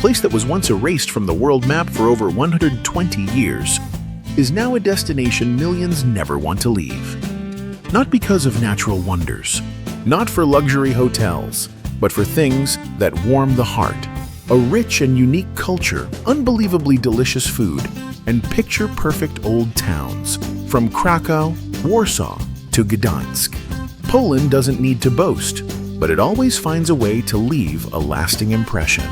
place that was once erased from the world map for over 120 years, is now a destination millions never want to leave. Not because of natural wonders, not for luxury hotels, but for things that warm the heart. A rich and unique culture, unbelievably delicious food, and picture-perfect old towns, from Krakow, Warsaw, to Gdańsk. Poland doesn't need to boast, but it always finds a way to leave a lasting impression.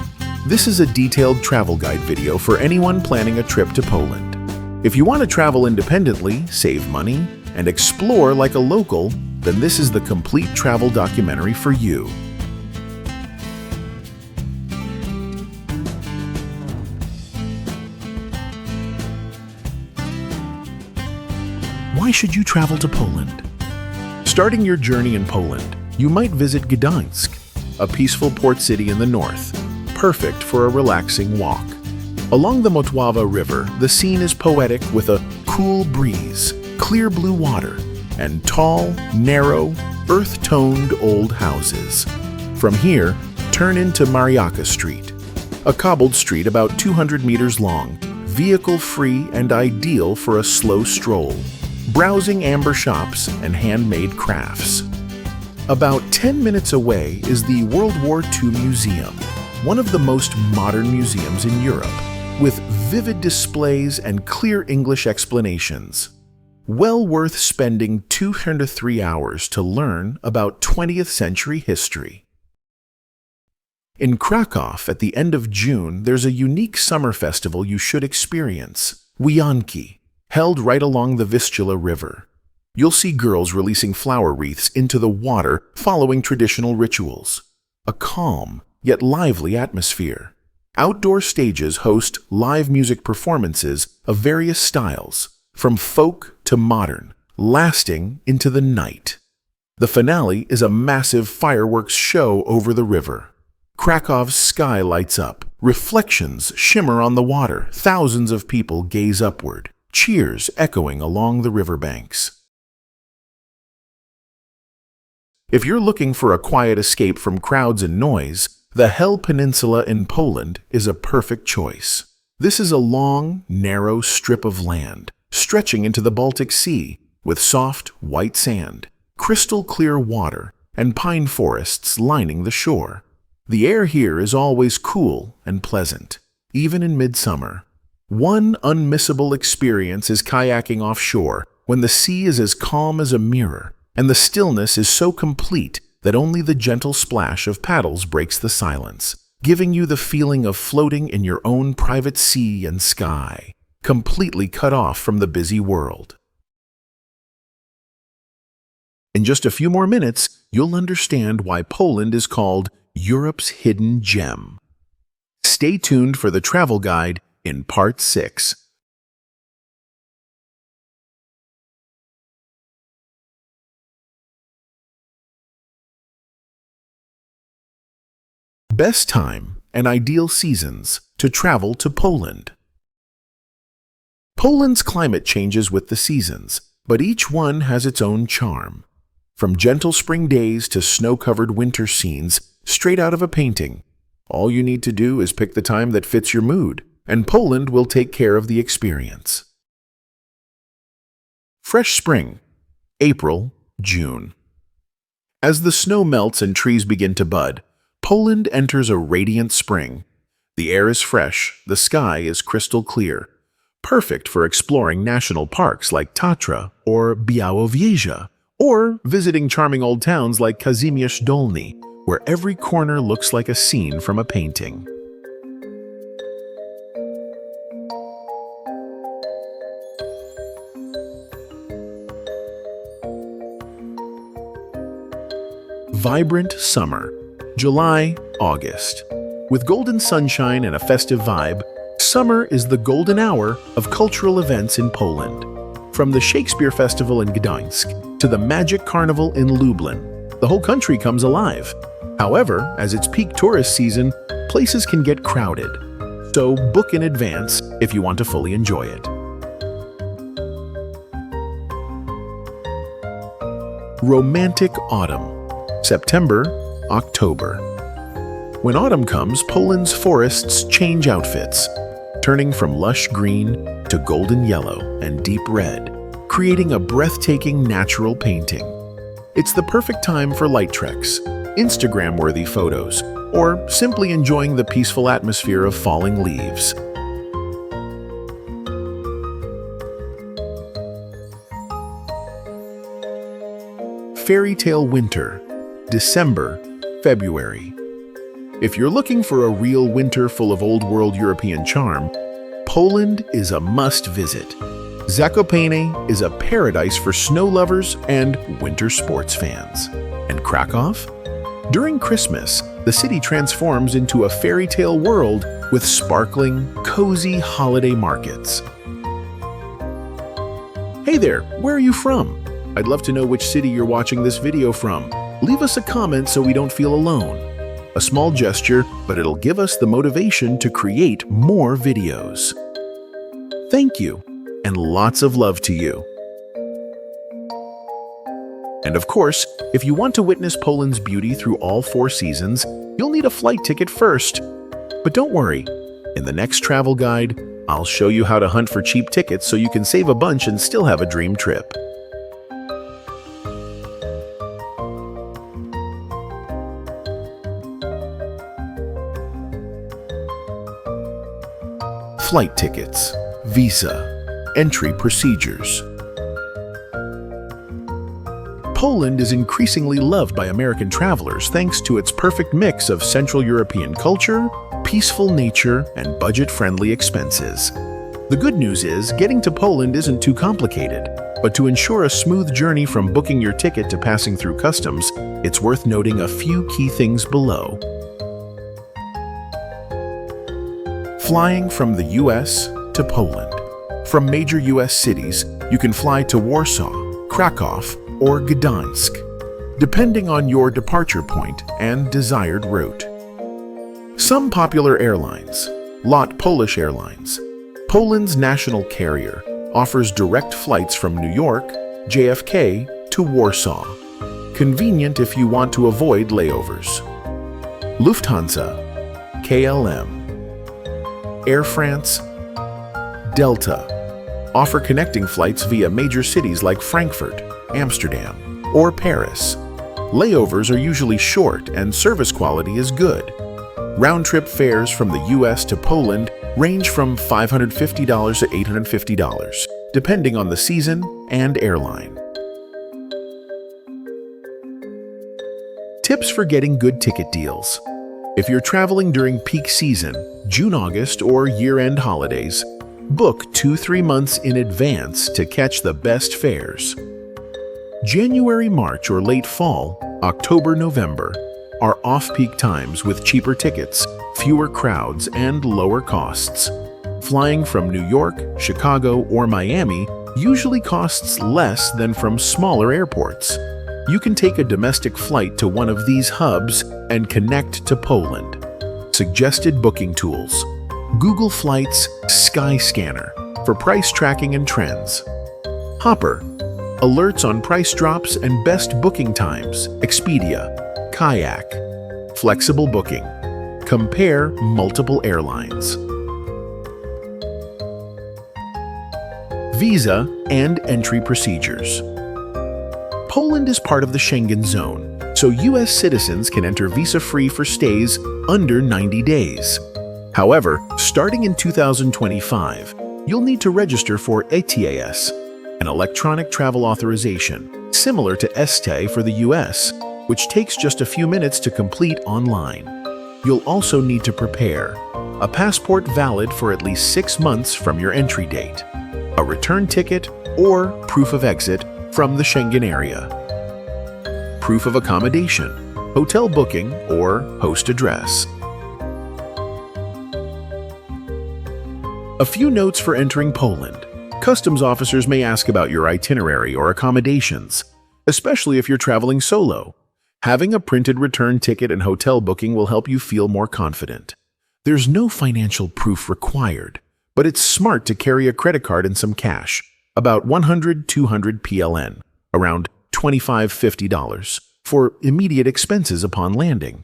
This is a detailed travel guide video for anyone planning a trip to Poland. If you want to travel independently, save money, and explore like a local, then this is the complete travel documentary for you. Why should you travel to Poland? Starting your journey in Poland, you might visit Gdańsk, a peaceful port city in the north, perfect for a relaxing walk. Along the Motława River, the scene is poetic with a cool breeze, clear blue water, and tall, narrow, earth-toned old houses. From here, turn into Mariacka Street, a cobbled street about 200 meters long, vehicle-free and ideal for a slow stroll, browsing amber shops and handmade crafts. About 10 minutes away is the World War II Museum, one of the most modern museums in Europe, with vivid displays and clear English explanations. Well worth spending 2 to 3 hours to learn about 20th century history. In Krakow, at the end of June, there's a unique summer festival you should experience, Wianki, held right along the Vistula River. You'll see girls releasing flower wreaths into the water following traditional rituals. A calm, yet lively atmosphere. Outdoor stages host live music performances of various styles, from folk to modern, lasting into the night. The finale is a massive fireworks show over the river. Krakow's sky lights up, reflections shimmer on the water, thousands of people gaze upward, cheers echoing along the riverbanks. If you're looking for a quiet escape from crowds and noise, the Hel Peninsula in Poland is a perfect choice. This is a long, narrow strip of land, stretching into the Baltic Sea, with soft, white sand, crystal clear water, and pine forests lining the shore. The air here is always cool and pleasant, even in midsummer. One unmissable experience is kayaking offshore, when the sea is as calm as a mirror, and the stillness is so complete that only the gentle splash of paddles breaks the silence, giving you the feeling of floating in your own private sea and sky, completely cut off from the busy world. In just a few more minutes, you'll understand why Poland is called Europe's hidden gem. Stay tuned for the travel guide in Part 6. Best time and ideal seasons to travel to Poland. Poland's climate changes with the seasons, but each one has its own charm. From gentle spring days to snow-covered winter scenes straight out of a painting, all you need to do is pick the time that fits your mood, and Poland will take care of the experience. Fresh spring, April, June. As the snow melts and trees begin to bud, Poland enters a radiant spring. The air is fresh, the sky is crystal clear, perfect for exploring national parks like Tatra or Białowieża, or visiting charming old towns like Kazimierz Dolny, where every corner looks like a scene from a painting. Vibrant summer, July, August. With golden sunshine and a festive vibe, summer is the golden hour of cultural events in Poland. From the Shakespeare Festival in Gdańsk to the Magic Carnival in Lublin, the whole country comes alive. However, as it's peak tourist season, places can get crowded. So book in advance if you want to fully enjoy it. Romantic autumn, September, October. When autumn comes, Poland's forests change outfits, turning from lush green to golden yellow and deep red, creating a breathtaking natural painting. It's the perfect time for light treks, Instagram-worthy photos, or simply enjoying the peaceful atmosphere of falling leaves. Fairy Tale Winter, December, February. If you're looking for a real winter full of old-world European charm, Poland is a must-visit. Zakopane is a paradise for snow lovers and winter sports fans. And Krakow? During Christmas, the city transforms into a fairy tale world with sparkling, cozy holiday markets. Hey there, where are you from? I'd love to know which city you're watching this video from. Leave us a comment so we don't feel alone. A small gesture, but it'll give us the motivation to create more videos. Thank you, and lots of love to you. And of course, if you want to witness Poland's beauty through all 4 seasons, you'll need a flight ticket first. But don't worry, in the next travel guide, I'll show you how to hunt for cheap tickets so you can save a bunch and still have a dream trip. Flight tickets, visa, entry procedures. Poland is increasingly loved by American travelers thanks to its perfect mix of Central European culture, peaceful nature, and budget-friendly expenses. The good news is, getting to Poland isn't too complicated, but to ensure a smooth journey from booking your ticket to passing through customs, it's worth noting a few key things below. Flying from the US to Poland. From major US cities, you can fly to Warsaw, Krakow, or Gdańsk, depending on your departure point and desired route. Some popular airlines: LOT Polish Airlines. Poland's national carrier offers direct flights from New York, JFK, to Warsaw. Convenient if you want to avoid layovers. Lufthansa, KLM. Air France, Delta offer connecting flights via major cities like Frankfurt, Amsterdam, or Paris. Layovers are usually short and service quality is good. Round-trip fares from the US to Poland range from $550 to $850, depending on the season and airline. Tips for getting good ticket deals. If you're traveling during peak season, June-August, or year-end holidays, book 2-3 months in advance to catch the best fares. January-March or late fall, October-November, are off-peak times with cheaper tickets, fewer crowds, and lower costs. Flying from New York, Chicago, or Miami usually costs less than from smaller airports. You can take a domestic flight to one of these hubs and connect to Poland. Suggested booking tools: Google Flights Skyscanner for price tracking and trends. Hopper, alerts on price drops and best booking times. Expedia, Kayak, flexible booking. Compare multiple airlines. Visa and entry procedures. Poland is part of the Schengen zone, so US citizens can enter visa-free for stays under 90 days. However, starting in 2025, you'll need to register for ETIAS, an electronic travel authorization, similar to ESTA for the US, which takes just a few minutes to complete online. You'll also need to prepare a passport valid for at least 6 months from your entry date, a return ticket, or proof of exit from the Schengen area. Proof of accommodation, hotel booking, or host address. A few notes for entering Poland. Customs officers may ask about your itinerary or accommodations, especially if you're traveling solo. Having a printed return ticket and hotel booking will help you feel more confident. There's no financial proof required, but it's smart to carry a credit card and some cash, about 100-200 PLN, around $25-50, for immediate expenses upon landing.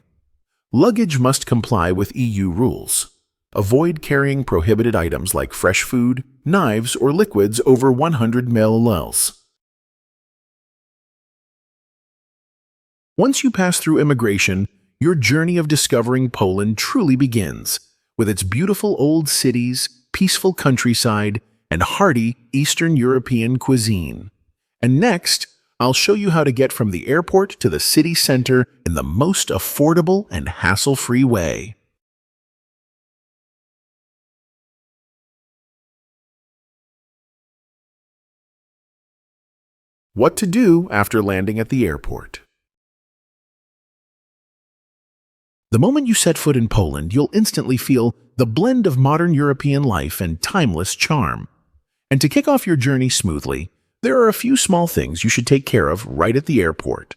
Luggage must comply with EU rules. Avoid carrying prohibited items like fresh food, knives, or liquids over 100 ml. Once you pass through immigration, your journey of discovering Poland truly begins, with its beautiful old cities, peaceful countryside, and hearty Eastern European cuisine. And next, I'll show you how to get from the airport to the city center in the most affordable and hassle-free way. What to do after landing at the airport. The moment you set foot in Poland, you'll instantly feel the blend of modern European life and timeless charm. And to kick off your journey smoothly, there are a few small things you should take care of right at the airport.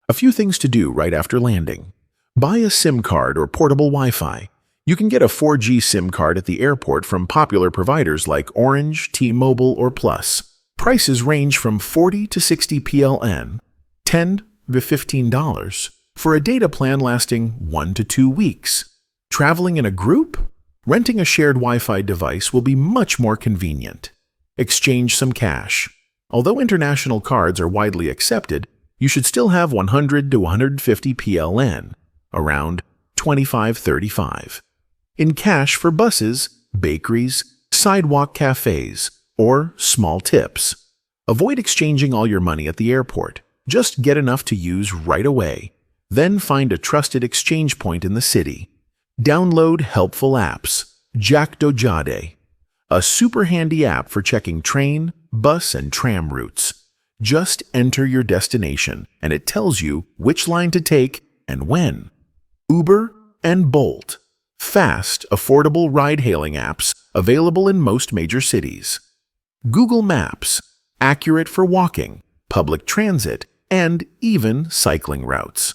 A few things to do right after landing. Buy a SIM card or portable Wi-Fi. You can get a 4G SIM card at the airport from popular providers like Orange, T-Mobile, or Plus. Prices range from 40 to 60 PLN, $10 to $15, for a data plan lasting 1 to 2 weeks. Traveling in a group? Renting a shared Wi-Fi device will be much more convenient. Exchange some cash. Although international cards are widely accepted, you should still have 100 to 150 PLN, around 25-35, in cash for buses, bakeries, sidewalk cafes, or small tips. Avoid exchanging all your money at the airport. Just get enough to use right away. Then find a trusted exchange point in the city. Download helpful apps. Jak Dojade, a super handy app for checking train, bus, and tram routes. Just enter your destination, and it tells you which line to take and when. Uber and Bolt, fast, affordable ride-hailing apps available in most major cities. Google Maps, accurate for walking, public transit, and even cycling routes.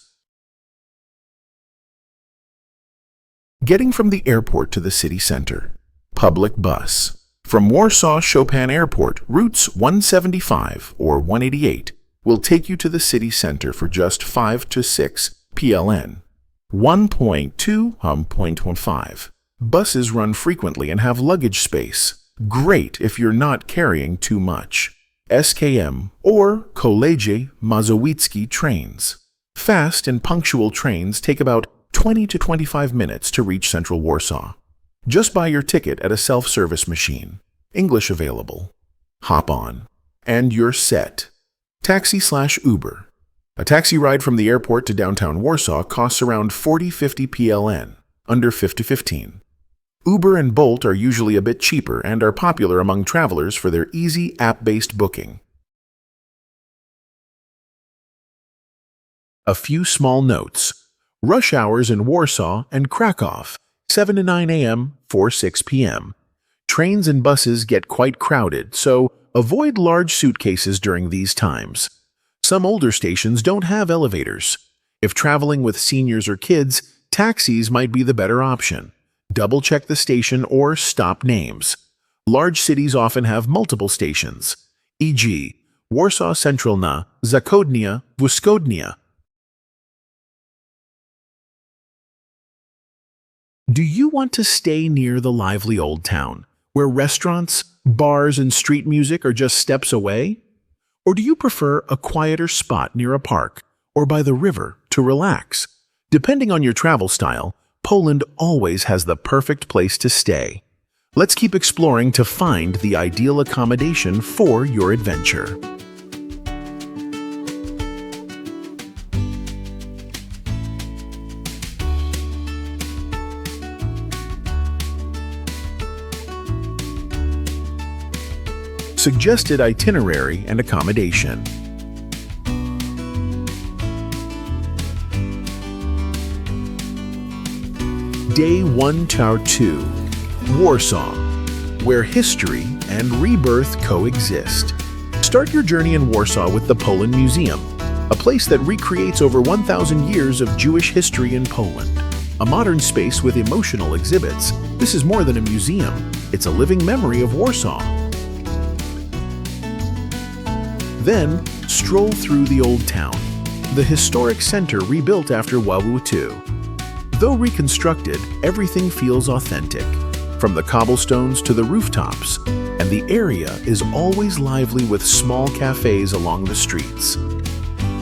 Getting from the airport to the city center. Public bus. From Warsaw Chopin Airport, routes 175 or 188 will take you to the city center for just 5 to 6 PLN. 1.2 to 1.15. Buses run frequently and have luggage space. Great if you're not carrying too much. SKM or Koleje Mazowieckie trains. Fast and punctual trains take about 20 to 25 minutes to reach central Warsaw. Just buy your ticket at a self-service machine. English available. Hop on, and you're set. Taxi/Uber. A taxi ride from the airport to downtown Warsaw costs around 40-50 PLN, under 50-15. Uber and Bolt are usually a bit cheaper and are popular among travelers for their easy app-based booking. A few small notes. Rush hours in Warsaw and Kraków, 7 to 9 a.m., 4-6 p.m. Trains and buses get quite crowded, so avoid large suitcases during these times. Some older stations don't have elevators. If traveling with seniors or kids, taxis might be the better option. Double-check the station or stop names. Large cities often have multiple stations, e.g., Warsaw Centralna, Zachodnia, Wschodnia. Do you want to stay near the lively old town, where restaurants, bars, and street music are just steps away? Or do you prefer a quieter spot near a park or by the river to relax? Depending on your travel style, Poland always has the perfect place to stay. Let's keep exploring to find the ideal accommodation for your adventure. Suggested itinerary and accommodation. Day 1 to 2, Warsaw, where history and rebirth coexist. Start your journey in Warsaw with the Poland Museum, a place that recreates over 1,000 years of Jewish history in Poland. A modern space with emotional exhibits, this is more than a museum, it's a living memory of Warsaw. Then, stroll through the old town. the historic center rebuilt after World War II. Though reconstructed, everything feels authentic, from the cobblestones to the rooftops, and the area is always lively with small cafes along the streets.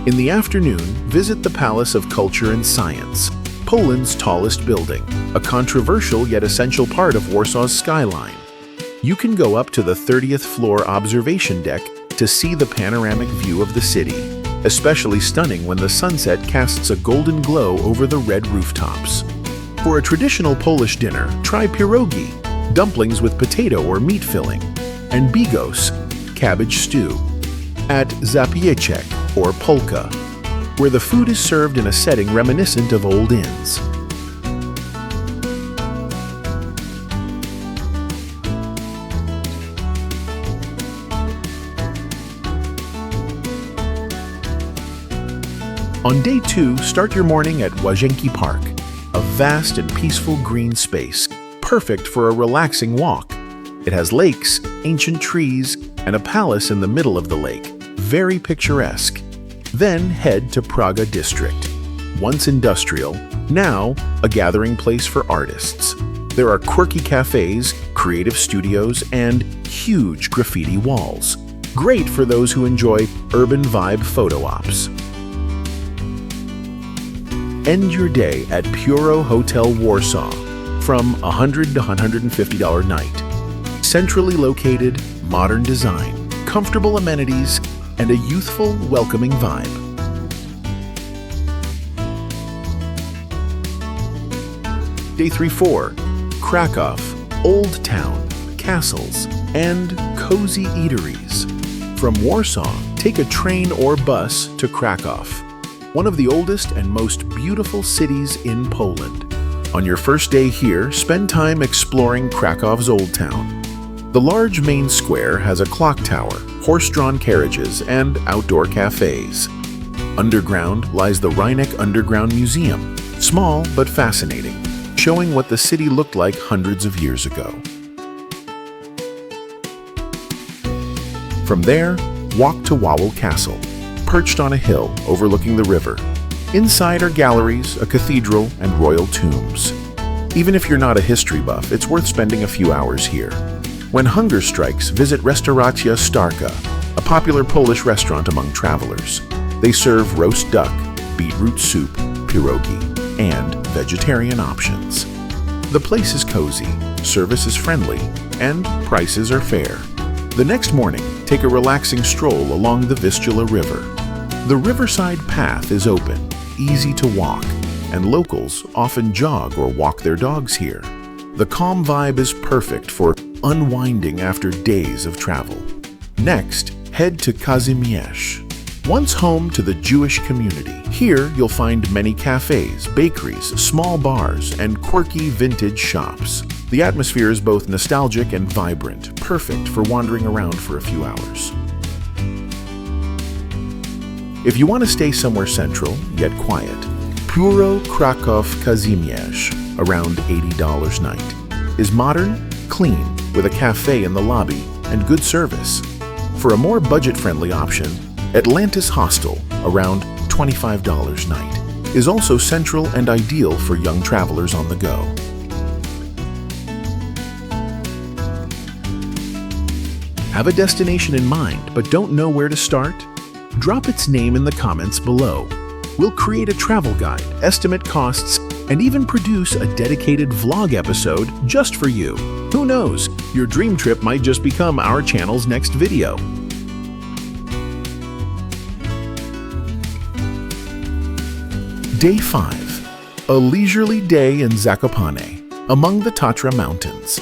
In the afternoon, visit the Palace of Culture and Science, Poland's tallest building, a controversial yet essential part of Warsaw's skyline. You can go up to the 30th floor observation deck to see the panoramic view of the city, especially stunning when the sunset casts a golden glow over the red rooftops. For a traditional Polish dinner, try pierogi, dumplings with potato or meat filling, and bigos, cabbage stew, at zapieczek or polka, where the food is served in a setting reminiscent of old inns. On day 2, start your morning at Łazienki Park, a vast and peaceful green space, perfect for a relaxing walk. It has lakes, ancient trees, and a palace in the middle of the lake, very picturesque. Then head to Praga District. Once industrial, now a gathering place for artists. There are quirky cafes, creative studios, and huge graffiti walls. Great for those who enjoy urban vibe photo ops. End your day at Puro Hotel Warsaw, from $100 to $150 night. Centrally located, modern design, comfortable amenities, and a youthful, welcoming vibe. Day 3-4, Krakow, Old Town, castles, and cozy eateries. From Warsaw, take a train or bus to Krakow, one of the oldest and most beautiful cities in Poland. On your first day here, spend time exploring Krakow's Old Town. The large main square has a clock tower, horse-drawn carriages, and outdoor cafes. Underground lies the Rynek Underground Museum, small but fascinating, showing what the city looked like hundreds of years ago. From there, walk to Wawel Castle, perched on a hill overlooking the river. Inside are galleries, a cathedral, and royal tombs. Even if you're not a history buff, it's worth spending a few hours here. When hunger strikes, visit Restauracja Starka, a popular Polish restaurant among travelers. They serve roast duck, beetroot soup, pierogi, and vegetarian options. The place is cozy, service is friendly, and prices are fair. The next morning, take a relaxing stroll along the Vistula River. The riverside path is open, easy to walk, and locals often jog or walk their dogs here. The calm vibe is perfect for unwinding after days of travel. Next, head to Kazimierz. Once home to the Jewish community, here you'll find many cafes, bakeries, small bars, and quirky vintage shops. The atmosphere is both nostalgic and vibrant, perfect for wandering around for a few hours. If you want to stay somewhere central, yet quiet, Puro Kraków Kazimierz, around $80 night, is modern, clean, with a cafe in the lobby and good service. For a more budget-friendly option, Atlantis Hostel, around $25 night, is also central and ideal for young travelers on the go. Have a destination in mind but don't know where to start? Drop its name in the comments below. We'll create a travel guide, estimate costs, and even produce a dedicated vlog episode just for you. Who knows, your dream trip might just become our channel's next video. Day 5. A leisurely day in Zakopane, among the Tatra Mountains.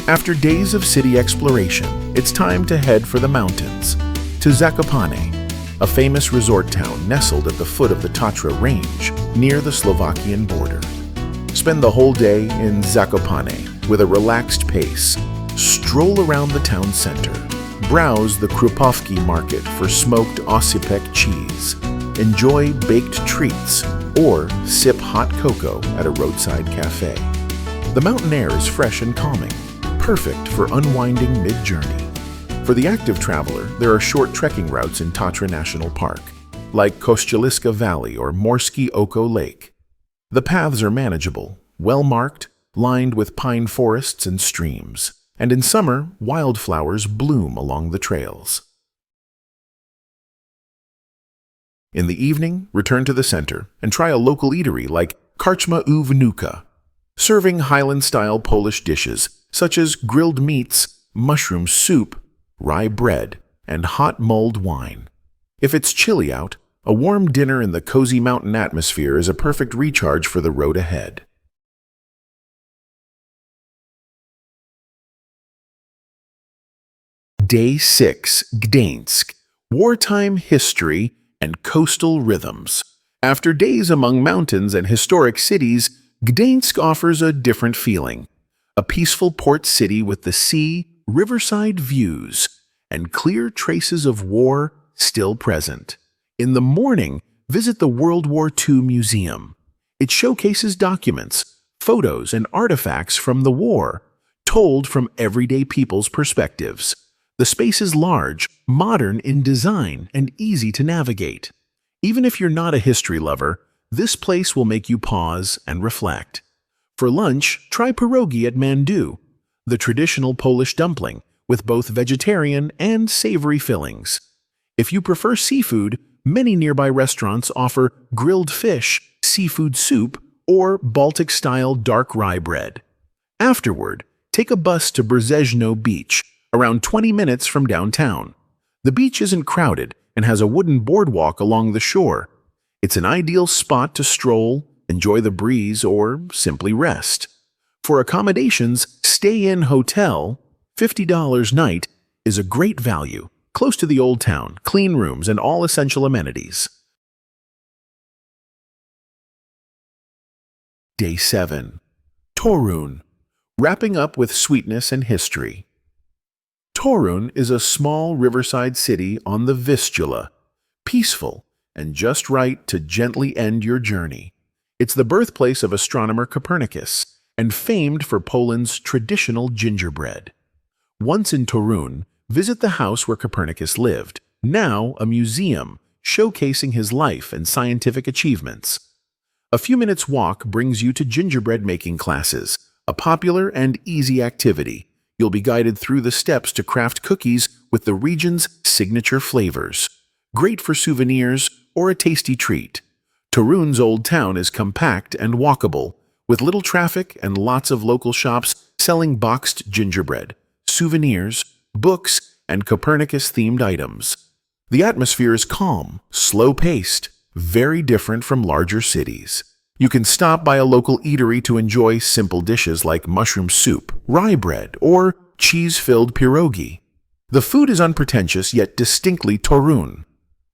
After days of city exploration, it's time to head for the mountains, to Zakopane, a famous resort town nestled at the foot of the Tatra Range, near the Slovakian border. Spend the whole day in Zakopane with a relaxed pace. Stroll around the town center. Browse the Krupówki market for smoked Osipek cheese. Enjoy baked treats or sip hot cocoa at a roadside cafe. The mountain air is fresh and calming, perfect for unwinding mid-journey. For the active traveler, there are short trekking routes in Tatra National Park. like Kościeliska Valley or Morskie Oko Lake. The paths are manageable, well-marked, lined with pine forests and streams, and in summer, wildflowers bloom along the trails. In the evening, return to the center and try a local eatery like Karczma u Wnuka, serving Highland-style Polish dishes such as grilled meats, mushroom soup, rye bread, and hot mulled wine. If it's chilly out, a warm dinner in the cozy mountain atmosphere is a perfect recharge for the road ahead. Day 6, Gdańsk, wartime history and coastal rhythms. After days among mountains and historic cities, Gdańsk offers a different feeling. A peaceful port city with the sea, riverside views, and clear traces of war still present. In the morning, visit the World War II Museum. It showcases documents, photos, and artifacts from the war, told from everyday people's perspectives. The space is large, modern in design, and easy to navigate. Even if you're not a history lover, this place will make you pause and reflect. For lunch, try pierogi at Mandu, the traditional Polish dumpling, with both vegetarian and savory fillings. If you prefer seafood, many nearby restaurants offer grilled fish, seafood soup, or Baltic-style dark rye bread. Afterward, take a bus to Brzeźno Beach, around 20 minutes from downtown. The beach isn't crowded and has a wooden boardwalk along the shore. It's an ideal spot to stroll, enjoy the breeze, or simply rest. For accommodations, stay-in hotel, $50 night, is a great value, close to the old town, clean rooms, and all essential amenities. Day 7. Torun, wrapping up with sweetness and history. Torun is a small riverside city on the Vistula, peaceful and just right to gently end your journey. It's the birthplace of astronomer Copernicus and famed for Poland's traditional gingerbread. Once in Torun, visit the house where Copernicus lived, now a museum showcasing his life and scientific achievements. A few minutes' walk brings you to gingerbread making classes, a popular and easy activity. You'll be guided through the steps to craft cookies with the region's signature flavors. Great for souvenirs or a tasty treat. Torun's old town is compact and walkable, with little traffic and lots of local shops selling boxed gingerbread, souvenirs, books, and Copernicus-themed items. The atmosphere is calm, slow-paced, very different from larger cities. You can stop by a local eatery to enjoy simple dishes like mushroom soup, rye bread, or cheese-filled pierogi. The food is unpretentious yet distinctly Torun.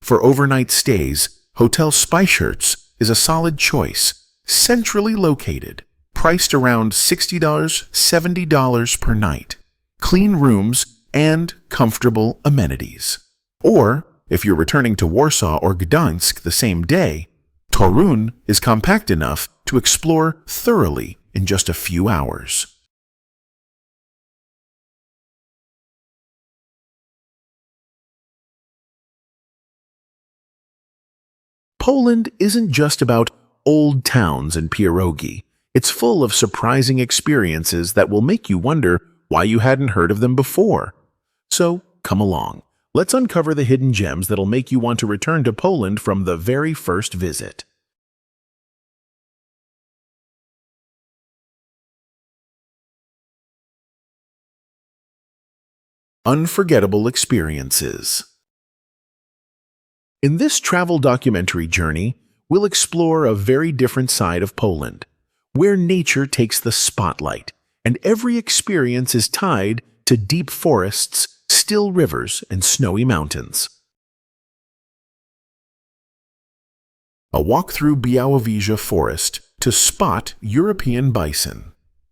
For overnight stays, Hotel Speichertz is a solid choice, centrally located, priced around $60, $70 per night. Clean rooms and comfortable amenities. Or, if you're returning to Warsaw or Gdańsk the same day, Torun is compact enough to explore thoroughly in just a few hours. Poland isn't just about old towns and pierogi. It's full of surprising experiences that will make you wonder why you hadn't heard of them before. So, come along. Let's uncover the hidden gems that'll make you want to return to Poland from the very first visit. Unforgettable Experiences. In this travel documentary journey, we'll explore a very different side of Poland, where nature takes the spotlight, and every experience is tied to deep forests, still rivers, and snowy mountains. A walk through Białowieża Forest to spot European bison.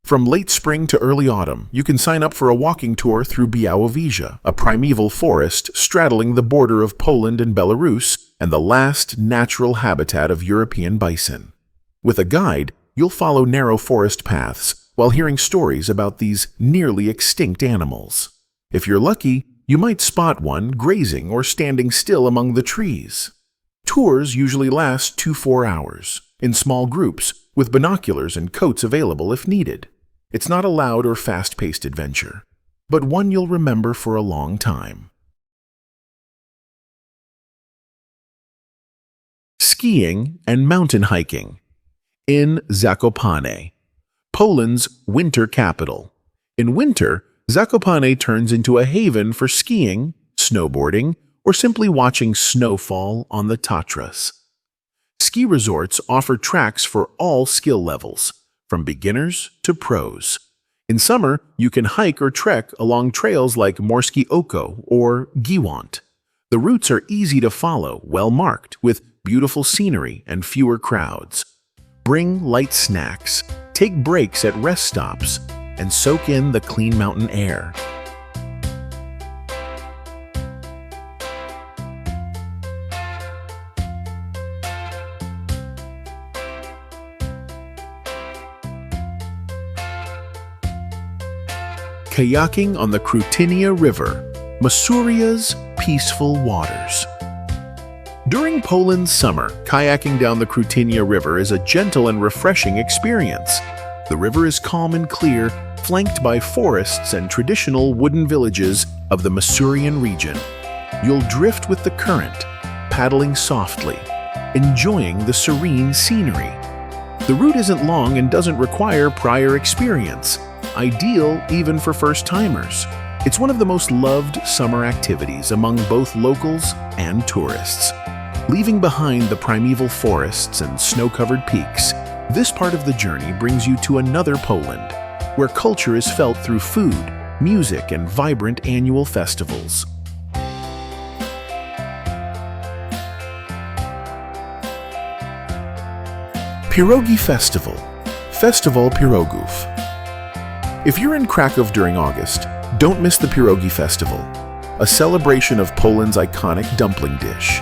From late spring to early autumn, you can sign up for a walking tour through Białowieża, a primeval forest straddling the border of Poland and Belarus and the last natural habitat of European bison. With a guide, you'll follow narrow forest paths while hearing stories about these nearly extinct animals. If you're lucky, you might spot one grazing or standing still among the trees. Tours usually last 2 to 4 hours, in small groups, with binoculars and coats available if needed. It's not a loud or fast-paced adventure, but one you'll remember for a long time. Skiing and mountain hiking. In Zakopane, Poland's winter capital. In winter, Zakopane turns into a haven for skiing, snowboarding, or simply watching snowfall on the Tatras. Ski resorts offer tracks for all skill levels, from beginners to pros. In summer, you can hike or trek along trails like Morskie Oko or Giwant. The routes are easy to follow, well-marked, with beautiful scenery and fewer crowds. Bring light snacks, take breaks at rest stops, and soak in the clean mountain air. Kayaking on the Krutynia River, Masuria's peaceful waters. During Poland's summer, kayaking down the Krutynia River is a gentle and refreshing experience. The river is calm and clear, flanked by forests and traditional wooden villages of the Masurian region. You'll drift with the current, paddling softly, enjoying the serene scenery. The route isn't long and doesn't require prior experience, ideal even for first-timers. It's one of the most loved summer activities among both locals and tourists. Leaving behind the primeval forests and snow-covered peaks, this part of the journey brings you to another Poland, where culture is felt through food, music, and vibrant annual festivals. Pierogi Festival, Festival Pierogów. If you're in Kraków during August, don't miss the Pierogi Festival, a celebration of Poland's iconic dumpling dish.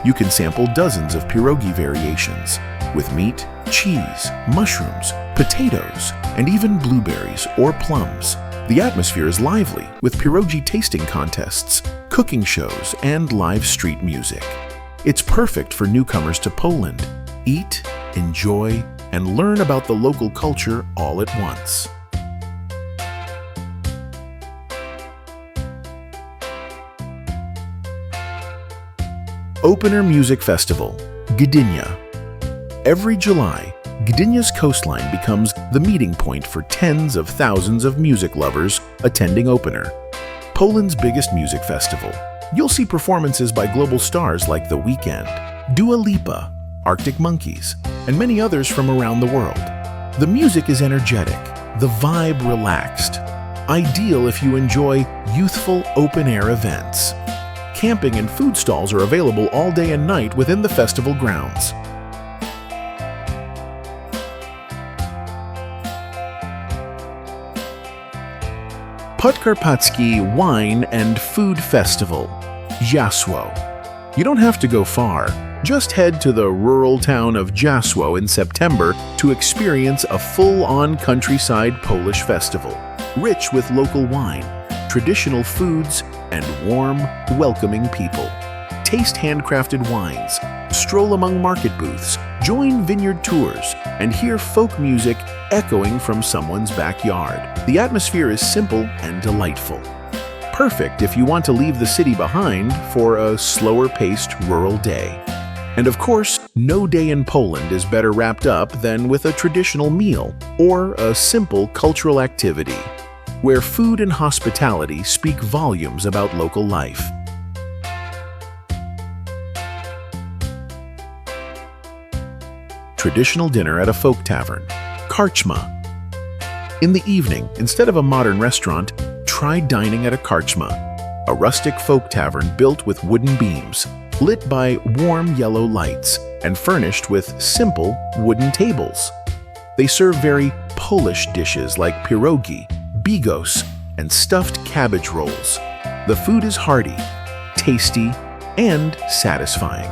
You can sample dozens of pierogi variations, with meat, cheese, mushrooms, potatoes, and even blueberries or plums. The atmosphere is lively, with pierogi tasting contests, cooking shows, and live street music. It's perfect for newcomers to Poland. Eat, enjoy, and learn about the local culture all at once. Opener Music Festival, Gdynia. Every July, Gdynia's coastline becomes the meeting point for tens of thousands of music lovers attending Opener, Poland's biggest music festival. You'll see performances by global stars like The Weeknd, Dua Lipa, Arctic Monkeys, and many others from around the world. The music is energetic, the vibe relaxed, ideal if you enjoy youthful open-air events. Camping and food stalls are available all day and night within the festival grounds. Podkarpacki Wine and Food Festival, Jasło. You don't have to go far. Just head to the rural town of Jasło in September to experience a full-on countryside Polish festival, rich with local wine, traditional foods, and warm, welcoming people. Taste handcrafted wines, stroll among market booths, join vineyard tours, and hear folk music echoing from someone's backyard. The atmosphere is simple and delightful. Perfect if you want to leave the city behind for a slower-paced rural day. And of course, no day in Poland is better wrapped up than with a traditional meal or a simple cultural activity, where food and hospitality speak volumes about local life. Traditional dinner at a folk tavern, Karczma. In the evening, instead of a modern restaurant, try dining at a karczma, a rustic folk tavern built with wooden beams, lit by warm yellow lights, and furnished with simple wooden tables. They serve very Polish dishes like pierogi, bigos, and stuffed cabbage rolls. The food is hearty, tasty, and satisfying.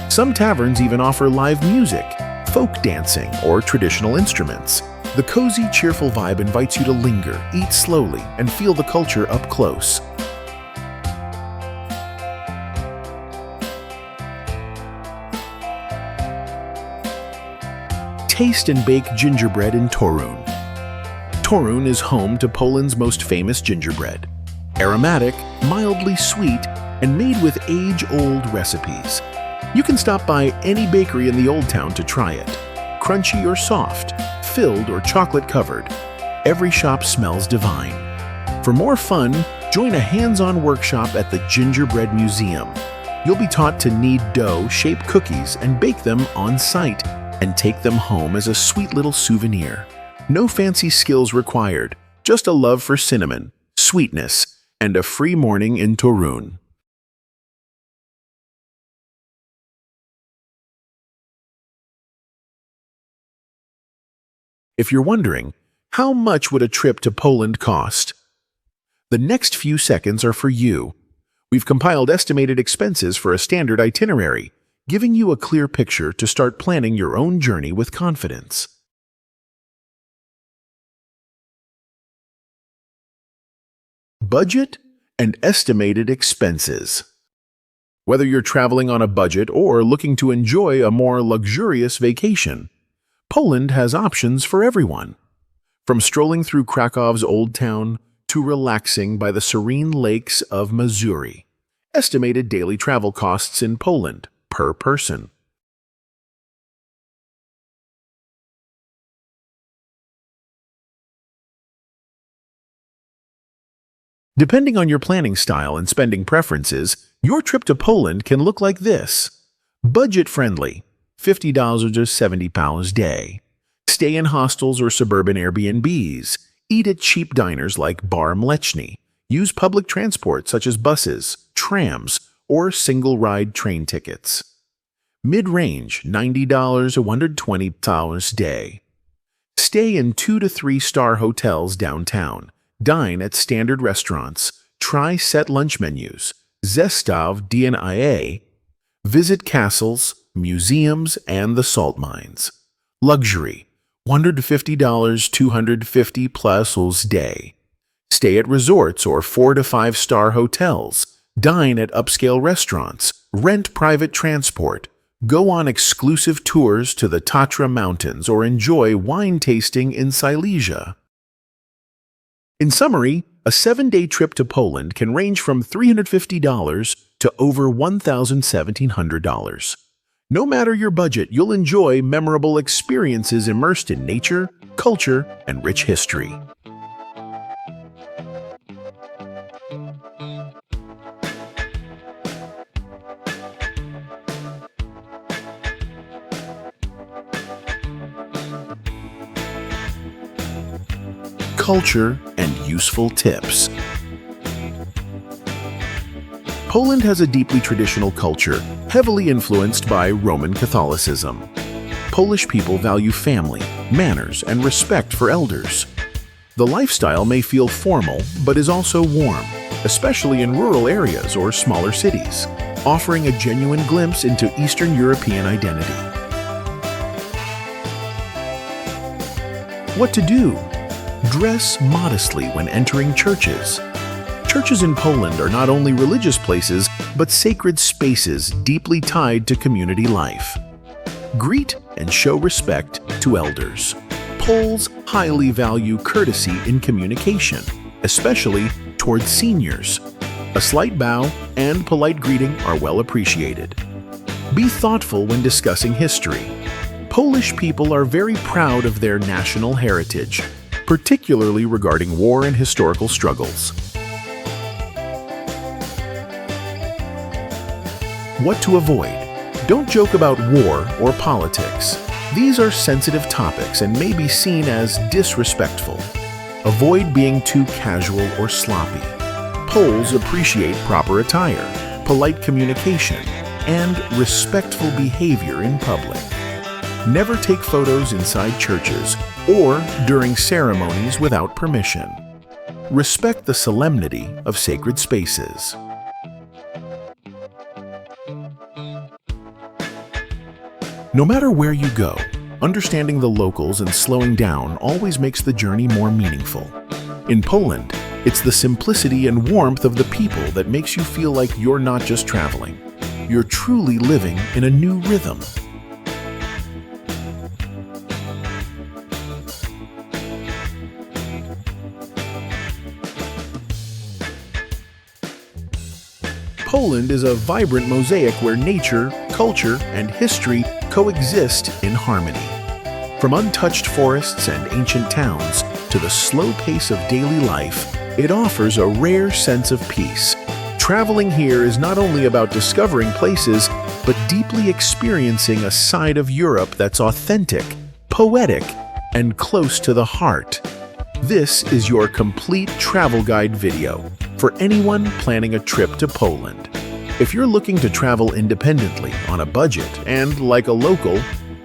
Some taverns even offer live music, folk dancing, or traditional instruments. The cozy, cheerful vibe invites you to linger, eat slowly, and feel the culture up close. Taste and bake gingerbread in Torun. Torun is home to Poland's most famous gingerbread. Aromatic, mildly sweet, and made with age-old recipes. You can stop by any bakery in the Old Town to try it. Crunchy or soft, filled or chocolate-covered, every shop smells divine. For more fun, join a hands-on workshop at the Gingerbread Museum. You'll be taught to knead dough, shape cookies, and bake them on site, and take them home as a sweet little souvenir. No fancy skills required, just a love for cinnamon, sweetness, and a free morning in Torun. If you're wondering, how much would a trip to Poland cost? The next few seconds are for you. We've compiled estimated expenses for a standard itinerary, giving you a clear picture to start planning your own journey with confidence. Budget and estimated expenses. Whether you're traveling on a budget or looking to enjoy a more luxurious vacation, Poland has options for everyone. From strolling through Krakow's Old Town to relaxing by the serene lakes of Missouri. Estimated daily travel costs in Poland per person. Depending on your planning style and spending preferences, your trip to Poland can look like this. Budget-friendly, $50 to £70 a day. Stay in hostels or suburban Airbnbs. Eat at cheap diners like Bar Mleczny. Use public transport such as buses, trams, or single-ride train tickets. Mid-range, $90 to $120 a day. Stay in 2 to 3 star hotels downtown. Dine at standard restaurants. Try set lunch menus. Zestaw DNIA. Visit castles, museums, and the salt mines. Luxury, $150 $250 plus a day. Stay at resorts or 4 to 5 star hotels. Dine at upscale restaurants. Rent private transport. Go on exclusive tours to the Tatra Mountains or enjoy wine tasting in Silesia. In summary, a 7-day trip to Poland can range from $350 to over $1,700. No matter your budget, you'll enjoy memorable experiences immersed in nature, culture, and rich history. Culture and useful tips. Poland has a deeply traditional culture, heavily influenced by Roman Catholicism. Polish people value family, manners, and respect for elders. The lifestyle may feel formal, but is also warm, especially in rural areas or smaller cities, offering a genuine glimpse into Eastern European identity. What to do? Dress modestly when entering churches. Churches in Poland are not only religious places, but sacred spaces deeply tied to community life. Greet and show respect to elders. Poles highly value courtesy in communication, especially towards seniors. A slight bow and polite greeting are well appreciated. Be thoughtful when discussing history. Polish people are very proud of their national heritage, particularly regarding war and historical struggles. What to avoid? Don't joke about war or politics. These are sensitive topics and may be seen as disrespectful. Avoid being too casual or sloppy. Poles appreciate proper attire, polite communication, and respectful behavior in public. Never take photos inside churches or during ceremonies without permission. Respect the solemnity of sacred spaces. No matter where you go, understanding the locals and slowing down always makes the journey more meaningful. In Poland, it's the simplicity and warmth of the people that makes you feel like you're not just traveling. You're truly living in a new rhythm. Poland is a vibrant mosaic where nature, culture, and history coexist in harmony. From untouched forests and ancient towns to the slow pace of daily life, it offers a rare sense of peace. Traveling here is not only about discovering places, but deeply experiencing a side of Europe that's authentic, poetic, and close to the heart. This is your complete travel guide video for anyone planning a trip to Poland. If you're looking to travel independently, on a budget, and like a local,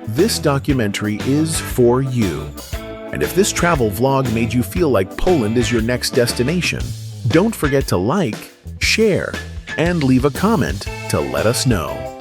this documentary is for you. And if this travel vlog made you feel like Poland is your next destination, don't forget to like, share, and leave a comment to let us know.